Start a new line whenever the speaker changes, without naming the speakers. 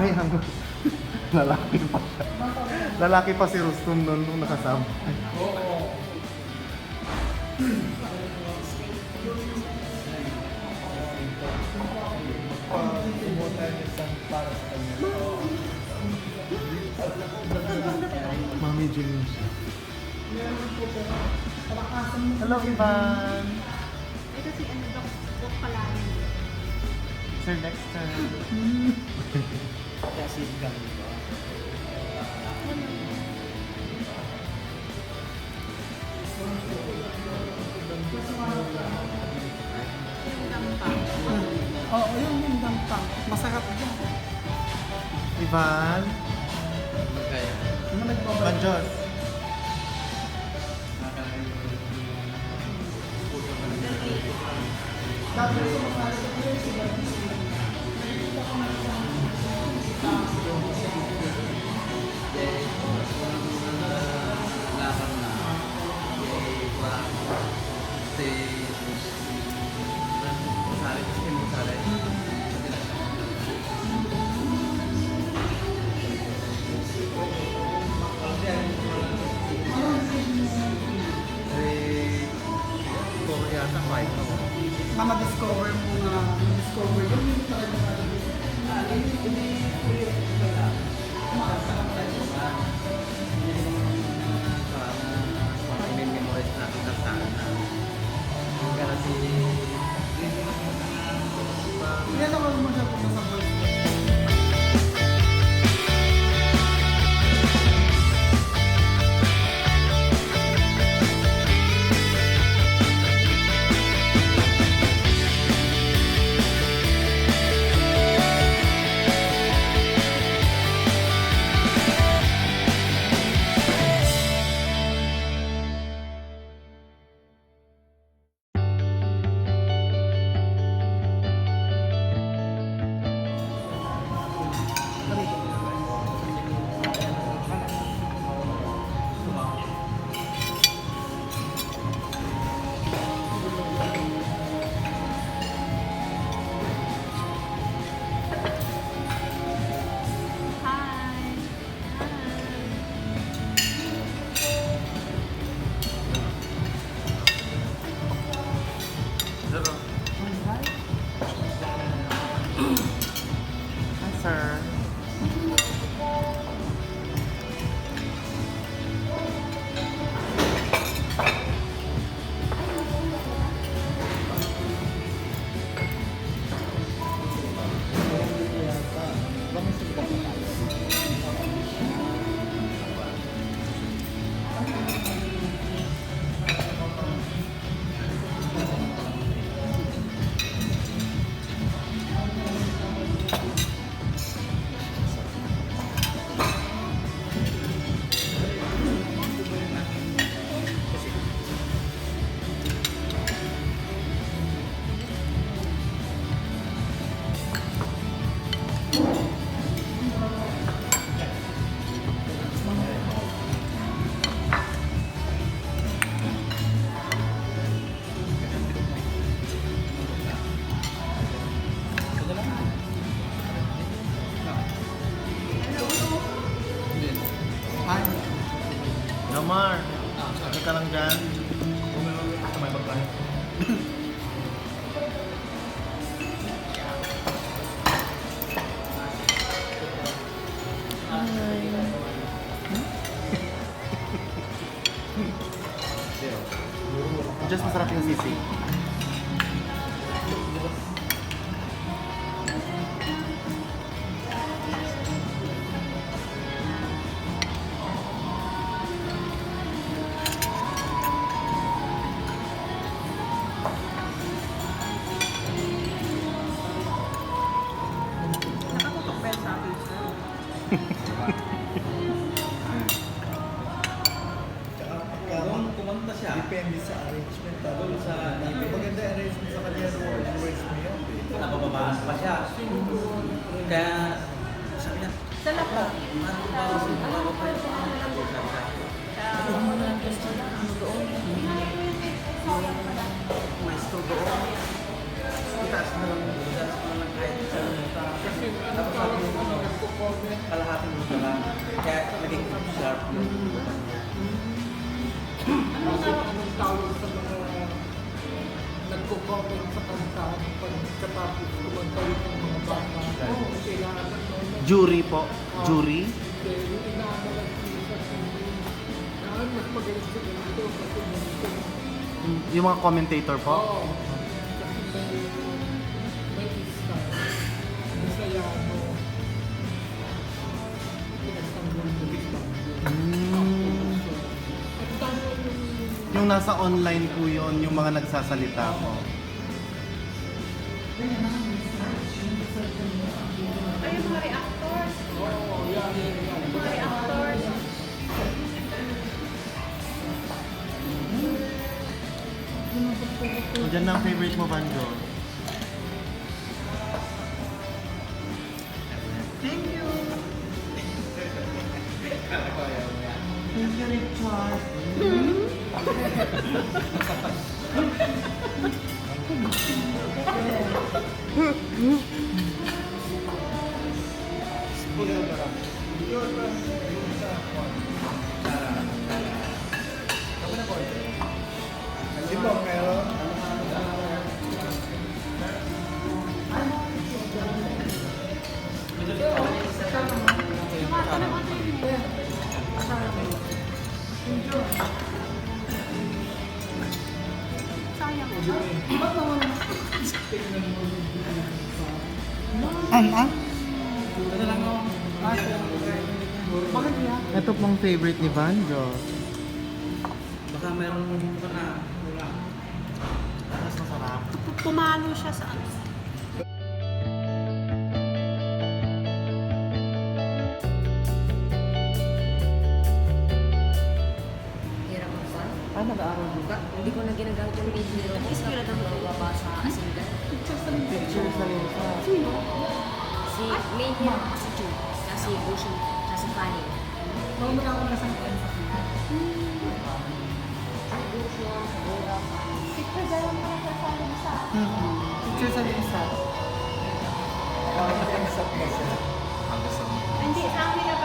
Sayang. Lalaki pa. Lalaki pa si Rustum noon nung nakasama. Mami James. Hello, Ivan.
Ito si ano, Dok pala yun.
Sir Dexter.
Kasi kami ba?
Yung gampang.
Oo, yung gampang. Masarap yan.
Ivan.
Magkaya. Ano
Banjos.
Ma-discover mo na discover yun talaga yan ako mo siya po sa voice.
Hi!
Hi, sir.
Hi.
Yomar. Ano ka lang dyan? May bagay. Just masarap yung sisig.
Nakatutok pa sa akin, sir.
Kung pumunta siya, depende sa arrangement. Doon sa maganda arrangement sa kanya ng words mo yun.
Nakababaan pa siya. Kaya sabi niya,
Sa laptop.
pwesto doon.
itaas na lang yung itaas mo lang kahit sa
Kasi ano
tapos sabi mo ano,
nagko-comment.
kalahating mo na lang. Kaya naging sharp yun.
Kasi anong tawag sa mga nagko-comment sa kanta pagkatapos kumanta yung mga bata. Oo, kailangan ng
Jury po. Jury.
Hindi, yung inaano lang sa mas magaling sa ganito kasi ganito.
Yung mga commentator po.
Oo. Kasi may isa. Bisayano. Pinagtanggol ko isa. At tama
Yung nasa online po yun, yung mga nagsasalita po.
Ay, yung mga reactors.
Oo, yan.
Mga reactors.
Diyan na ang favorite mo, Banjo.
Thank you.
Thank you, Richard.
Di ba meron?
Sayang.
Ano lang ako?
Bakit niya?
Ito pong favorite ni Banjo.
Baka meron ka na.
Mas masarap.
Pumalo siya sa ano.
Hirap mo ba?
Nag-aaral ka?
Hindi ko na ginagamit yung video. Ispira na magbaba sa asingan.
Picture sa linsa.
Si main hero kasi Chu. Kasi Goshen. Kasi Fanny.
Nung ako nasang sa Picture sa linsa.
Hindi, sa amin